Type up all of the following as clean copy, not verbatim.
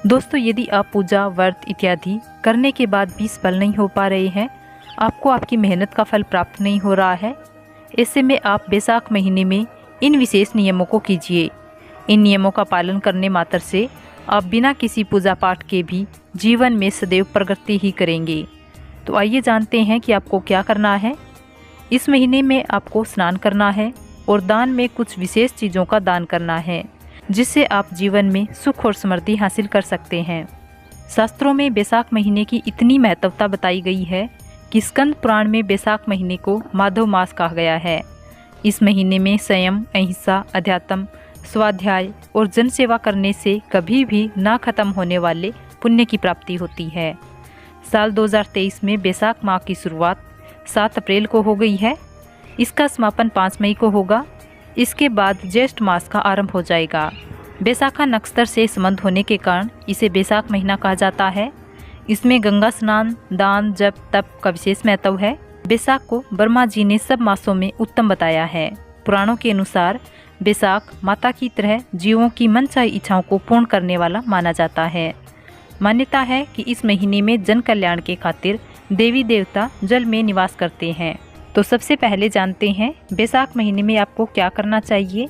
दोस्तों, यदि आप पूजा व्रत इत्यादि करने के बाद भी फल नहीं हो पा रहे हैं, आपको आपकी मेहनत का फल प्राप्त नहीं हो रहा है, ऐसे में आप बैसाख महीने में इन विशेष नियमों को कीजिए। इन नियमों का पालन करने मात्र से आप बिना किसी पूजा पाठ के भी जीवन में सदैव प्रगति ही करेंगे। तो आइए जानते हैं कि आपको क्या करना है। इस महीने में आपको स्नान करना है और दान में कुछ विशेष चीज़ों का दान करना है, जिससे आप जीवन में सुख और समृद्धि हासिल कर सकते हैं। शास्त्रों में बैसाख महीने की इतनी महत्वता बताई गई है कि स्कंद पुराण में बैसाख महीने को माधव मास कहा गया है। इस महीने में संयम, अहिंसा, अध्यात्म, स्वाध्याय और जनसेवा करने से कभी भी ना खत्म होने वाले पुण्य की प्राप्ति होती है। साल 2023 में बैसाख माह की शुरुआत 7 अप्रैल को हो गई है। इसका समापन 5 मई को होगा। इसके बाद ज्येष्ठ मास का आरंभ हो जाएगा। बैसाखा नक्षत्र से संबंध होने के कारण इसे बैसाख महीना कहा जाता है। इसमें गंगा स्नान, दान, जप, तप का विशेष महत्व है। बैसाख को ब्रह्मा जी ने सब मासों में उत्तम बताया है। पुराणों के अनुसार बैसाख माता की तरह जीवों की मनचाही इच्छाओं को पूर्ण करने वाला माना जाता है। मान्यता है कि इस महीने में जन कल्याण के खातिर देवी देवता जल में निवास करते हैं। तो सबसे पहले जानते हैं बैसाख महीने में आपको क्या करना चाहिए।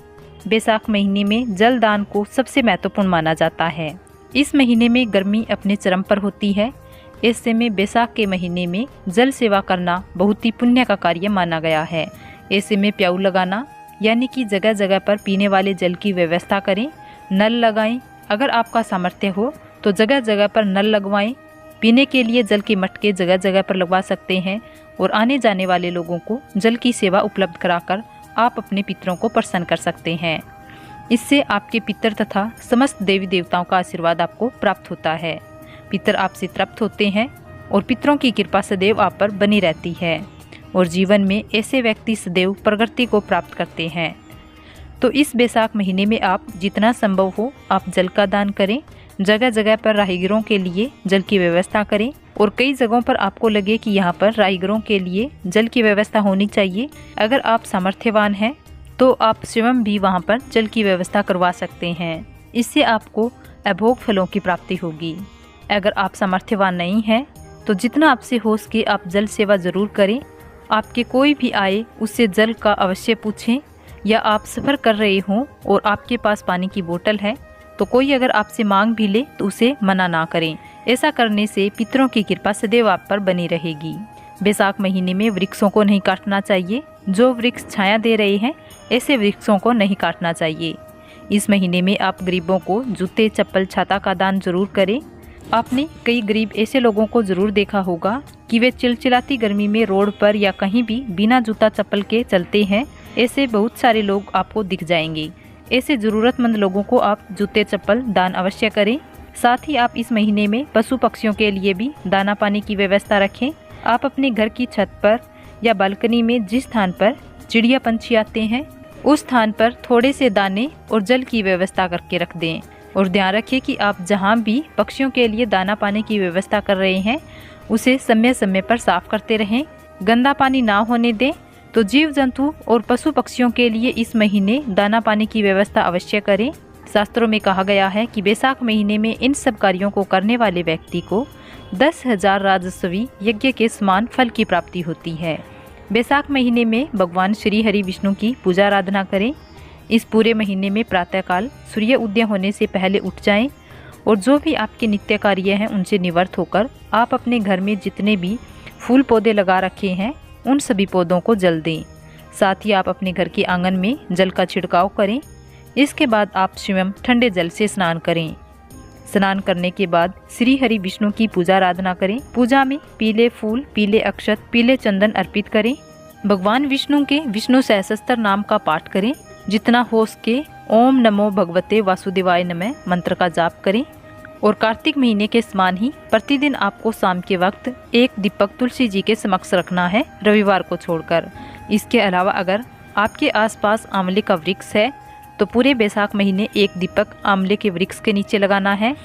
बैसाख महीने में जल दान को सबसे महत्वपूर्ण माना जाता है। इस महीने में गर्मी अपने चरम पर होती है। ऐसे में बैसाख के महीने में जल सेवा करना बहुत ही पुण्य का कार्य माना गया है। ऐसे में प्याऊ लगाना, यानी कि जगह जगह पर पीने वाले जल की व्यवस्था करें। नल लगाएं। अगर आपका सामर्थ्य हो तो जगह जगह पर नल लगवाएं। पीने के लिए जल के मटके जगह जगह पर लगवा सकते हैं और आने जाने वाले लोगों को जल की सेवा उपलब्ध कराकर आप अपने पितरों को प्रसन्न कर सकते हैं। इससे आपके पितर तथा समस्त देवी देवताओं का आशीर्वाद आपको प्राप्त होता है। पितर आपसे तृप्त होते हैं और पितरों की कृपा सदैव आप पर बनी रहती है और जीवन में ऐसे व्यक्ति सदैव प्रगति को प्राप्त करते हैं। तो इस बैसाख महीने में आप जितना संभव हो आप जल का दान करें। जगह जगह पर राहगीरों के लिए जल की व्यवस्था करें और कई जगहों पर आपको लगे कि यहाँ पर राहगीरों के लिए जल की व्यवस्था होनी चाहिए, अगर आप सामर्थ्यवान हैं तो आप स्वयं भी वहाँ पर जल की व्यवस्था करवा सकते हैं। इससे आपको अभोग फलों की प्राप्ति होगी। अगर आप सामर्थ्यवान नहीं हैं तो जितना आपसे हो सके आप जल सेवा ज़रूर करें। आपके कोई भी आए उससे जल का अवश्य पूछें, या आप सफ़र कर रहे हों और आपके पास पानी की बोतल है तो कोई अगर आपसे मांग भी ले तो उसे मना ना करें। ऐसा करने से पितरों की कृपा सदैव आप पर बनी रहेगी। बैसाख महीने में वृक्षों को नहीं काटना चाहिए। जो वृक्ष छाया दे रहे हैं ऐसे वृक्षों को नहीं काटना चाहिए। इस महीने में आप गरीबों को जूते, चप्पल, छाता का दान जरूर करें। आपने कई गरीब ऐसे लोगों को ज़रूर देखा होगा कि वे चिलचिलाती गर्मी में रोड पर या कहीं भी बिना जूता चप्पल के चलते हैं। ऐसे बहुत सारे लोग आपको दिख जाएंगे। ऐसे ज़रूरतमंद लोगों को आप जूते, चप्पल दान अवश्य करें। साथ ही आप इस महीने में पशु पक्षियों के लिए भी दाना पानी की व्यवस्था रखें। आप अपने घर की छत पर या बालकनी में जिस स्थान पर चिड़िया पंछी आते हैं उस स्थान पर थोड़े से दाने और जल की व्यवस्था करके रख दें। और ध्यान रखिए कि आप जहाँ भी पक्षियों के लिए दाना पानी की व्यवस्था कर रहे हैं उसे समय समय पर साफ करते रहें। गंदा पानी ना होने दें। तो जीव जंतु और पशु पक्षियों के लिए इस महीने दाना पानी की व्यवस्था अवश्य करें। शास्त्रों में कहा गया है कि बैसाख महीने में इन सब कार्यों को करने वाले व्यक्ति को 10,000 राजस्वी यज्ञ के समान फल की प्राप्ति होती है। बैसाख महीने में भगवान श्री हरि विष्णु की पूजा आराधना करें। इस पूरे महीने में प्रातःकाल सूर्य उदय होने से पहले उठ जाएं और जो भी आपके नित्य कार्य हैं उनसे निवृत्त होकर आप अपने घर में जितने भी फूल पौधे लगा रखे हैं उन सभी पौधों को जल दें। साथ ही आप अपने घर के आंगन में जल का छिड़काव करें। इसके बाद आप स्वयं ठंडे जल से स्नान करें। स्नान करने के बाद श्री हरि विष्णु की पूजा आराधना करें। पूजा में पीले फूल, पीले अक्षत, पीले चंदन अर्पित करें। भगवान विष्णु के विष्णु सहस्त्र नाम का पाठ करें। जितना हो सके ओम नमो भगवते वासुदेवाय नमः मंत्र का जाप करें। और कार्तिक महीने के समान ही प्रतिदिन आपको शाम के वक्त एक दीपक तुलसी जी के समक्ष रखना है, रविवार को छोड़कर। इसके अलावा अगर आपके आसपास आंवले का वृक्ष है तो पूरे बैसाख महीने एक दीपक आंवले के वृक्ष के नीचे लगाना है।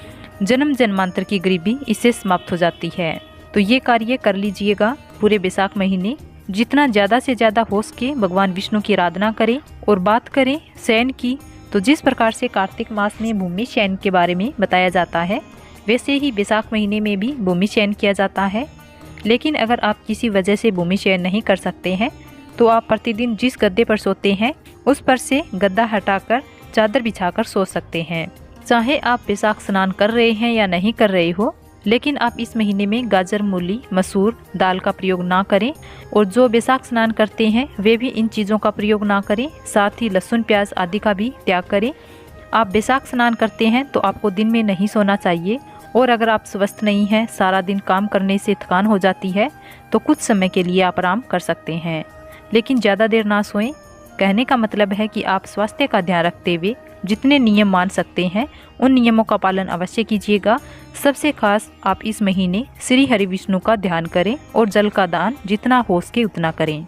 जन्म जन्मांतर की गरीबी इससे समाप्त हो जाती है। तो ये कार्य कर लीजिएगा पूरे बैसाख महीने। जितना ज़्यादा से ज़्यादा हो सके भगवान विष्णु की आराधना करें। और बात करें शयन की तो जिस प्रकार से कार्तिक मास में भूमि चयन के बारे में बताया जाता है, वैसे ही बैसाख महीने में भी भूमि चयन किया जाता है। लेकिन अगर आप किसी वजह से भूमि चयन नहीं कर सकते हैं तो आप प्रतिदिन जिस गद्दे पर सोते हैं उस पर से गद्दा हटाकर चादर बिछाकर सो सकते हैं। चाहे आप बैसाख स्नान कर रहे हैं या नहीं कर रहे हो, लेकिन आप इस महीने में गाजर, मूली, मसूर दाल का प्रयोग ना करें। और जो बैसाख स्नान करते हैं वे भी इन चीज़ों का प्रयोग ना करें। साथ ही लहसुन, प्याज आदि का भी त्याग करें। आप बैसाख स्नान करते हैं तो आपको दिन में नहीं सोना चाहिए। और अगर आप स्वस्थ नहीं हैं, सारा दिन काम करने से थकान हो जाती है, तो कुछ समय के लिए आप आराम कर सकते हैं, लेकिन ज़्यादा देर ना सोएं। कहने का मतलब है कि आप स्वास्थ्य का ध्यान रखते हुए जितने नियम मान सकते हैं उन नियमों का पालन अवश्य कीजिएगा। सबसे खास, आप इस महीने श्री हरि विष्णु का ध्यान करें और जल का दान जितना हो सके उतना करें।